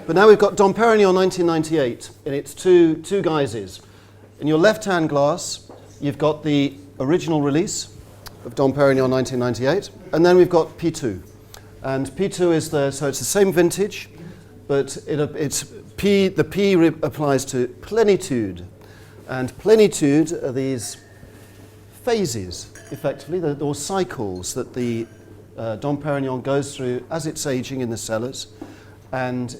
But now we've got Dom Pérignon 1998 in its two guises. In your left-hand glass, you've got the original release of Dom Pérignon 1998, and then we've got P2. And P2 is so it's the same vintage, but the P applies to Plénitude. And Plénitude are these phases, effectively, or cycles that the Dom Pérignon goes through as it's aging in the cellars. And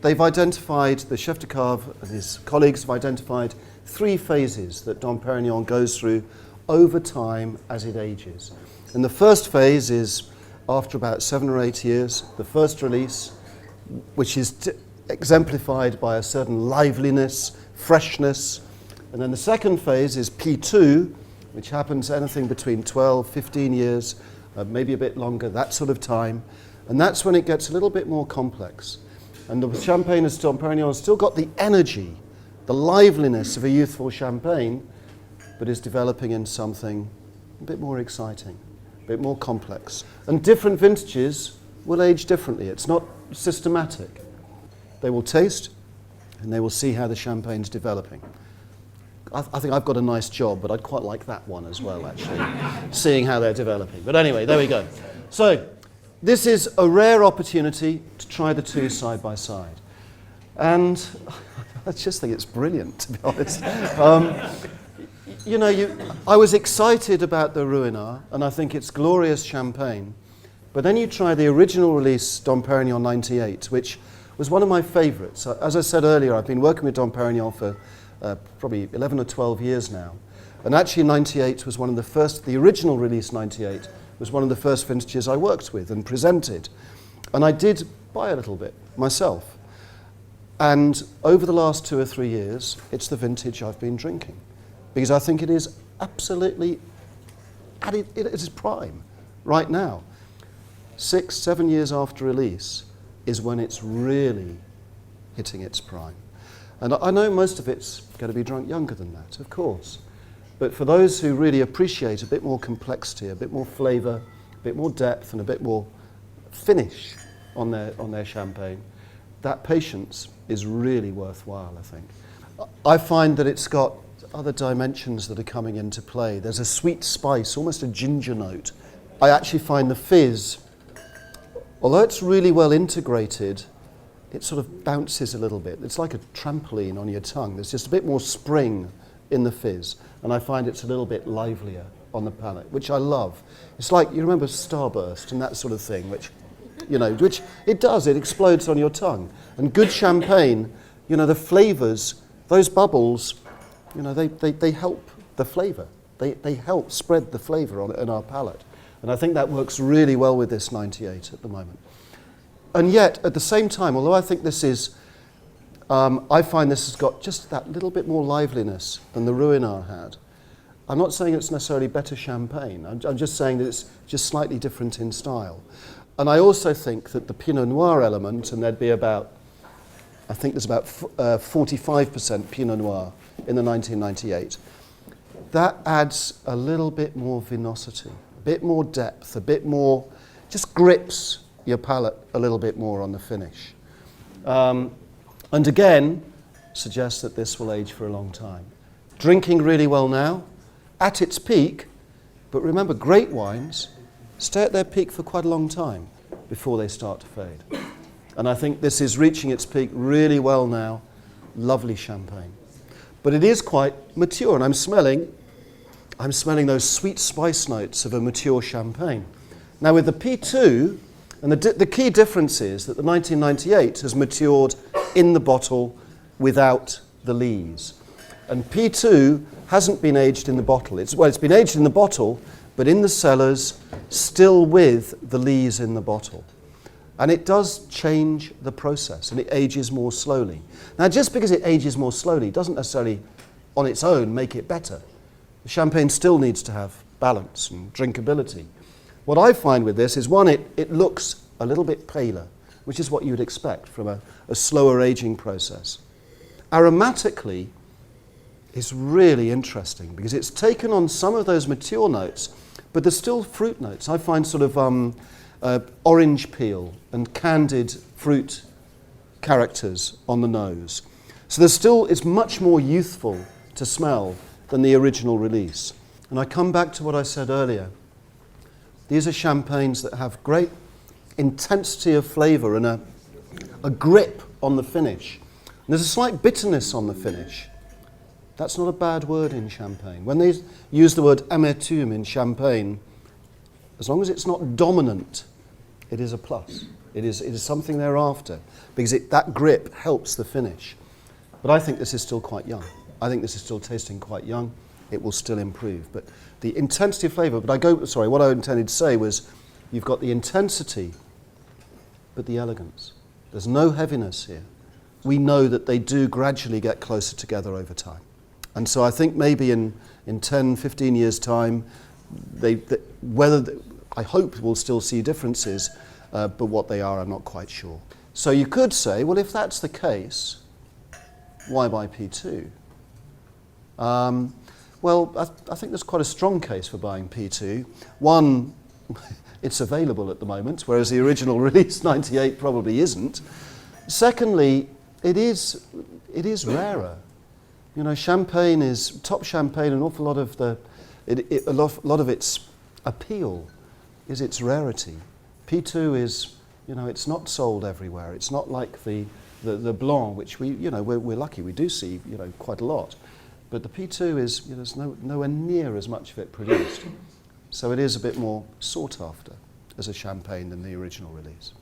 they've identified, the chef de cave and his colleagues have identified 3 phases that Dom Pérignon goes through over time as it ages. And the first phase is after about 7 or 8 years, the first release, which is exemplified by a certain liveliness, freshness. And then the second phase is P2, which happens anything between 12, 15 years, maybe a bit longer, that sort of time. And that's when it gets a little bit more complex. And the champagne as Dom Pérignon has still got the energy, the liveliness of a youthful champagne, but is developing in something a bit more exciting, a bit more complex. And different vintages will age differently. It's not systematic. They will taste and they will see how the champagne's developing. I think I've got a nice job, but I'd quite like that one as well, actually, seeing how they're developing. But anyway, there we go. So this is a rare opportunity to try the two side by side. And I just think it's brilliant, to be honest. I was excited about the Ruinart, and I think it's glorious champagne. But then you try the original release, Dom Pérignon 98, which was one of my favourites. As I said earlier, I've been working with Dom Pérignon for probably 11 or 12 years now. And actually 98 was one of the first, the original release 98 was one of the first vintages I worked with and presented. And I did buy a little bit myself. And over the last 2 or 3 years, it's the vintage I've been drinking. Because I think it is absolutely at its prime right now. 6, 7 years after release is when it's really hitting its prime. And I know most of it's going to be drunk younger than that, of course. But for those who really appreciate a bit more complexity, a bit more flavour, a bit more depth and a bit more finish on their champagne, that patience is really worthwhile, I think. I find that it's got other dimensions that are coming into play. There's a sweet spice, almost a ginger note. I actually find the fizz, although it's really well integrated, it sort of bounces a little bit. It's like a trampoline on your tongue. There's just a bit more spring in the fizz, and I find it's a little bit livelier on the palate, which I love. It's like, you remember Starburst and that sort of thing, which it does, it explodes on your tongue. And good champagne, the flavours, those bubbles, they help the flavour. They help spread the flavour in our palate. And I think that works really well with this 98 at the moment. And yet, at the same time, although I think this is, I find this has got just that little bit more liveliness than the Ruinart had. I'm not saying it's necessarily better champagne. I'm just saying that it's just slightly different in style. And I also think that the Pinot Noir element, and there'd be about, I think there's about 45% Pinot Noir in the 1998, that adds a little bit more vinosity, a bit more depth, a bit more, just grips your palate a little bit more on the finish. And again, suggests that this will age for a long time. Drinking really well now, at its peak, but remember, great wines stay at their peak for quite a long time before they start to fade. And I think this is reaching its peak really well now. Lovely champagne. But it is quite mature, and I'm smelling those sweet spice notes of a mature champagne. Now with the P2, and the key difference is that the 1998 has matured in the bottle without the lees. And P2 hasn't been aged in the bottle. It's been aged in the bottle, but in the cellars, still with the lees in the bottle. And it does change the process, and it ages more slowly. Now, just because it ages more slowly doesn't necessarily, on its own, make it better. The champagne still needs to have balance and drinkability. What I find with this is, one, it looks a little bit paler, which is what you would expect from a slower aging process. Aromatically, it's really interesting because it's taken on some of those mature notes, but there's still fruit notes. I find sort of orange peel and candied fruit characters on the nose. So there's still, it's much more youthful to smell than the original release. And I come back to what I said earlier. These are champagnes that have great intensity of flavour and a grip on the finish. And there's a slight bitterness on the finish. That's not a bad word in champagne. When they use the word amertume in champagne, as long as it's not dominant, it is a plus. It is something they're after, because that grip helps the finish. But I think this is still quite young. I think this is still tasting quite young. It will still improve. But the intensity of flavour, what I intended to say was, you've got the intensity, but the elegance. There's no heaviness here. We know that they do gradually get closer together over time. And so I think maybe in 10, 15 years' time, I hope we'll still see differences, but what they are, I'm not quite sure. So you could say, well, if that's the case, why buy P2? Well, I think there's quite a strong case for buying P2. One, it's available at the moment, whereas the original release 98 probably isn't. Secondly, it is rarer. You know, champagne is top champagne. An awful lot of a lot of its appeal is its rarity. P2 is, you know, it's not sold everywhere. It's not like the Blanc, which we're lucky we do see, you know, quite a lot. But the P2 is, you know, there's nowhere near as much of it produced. So it is a bit more sought after as a champagne than the original release.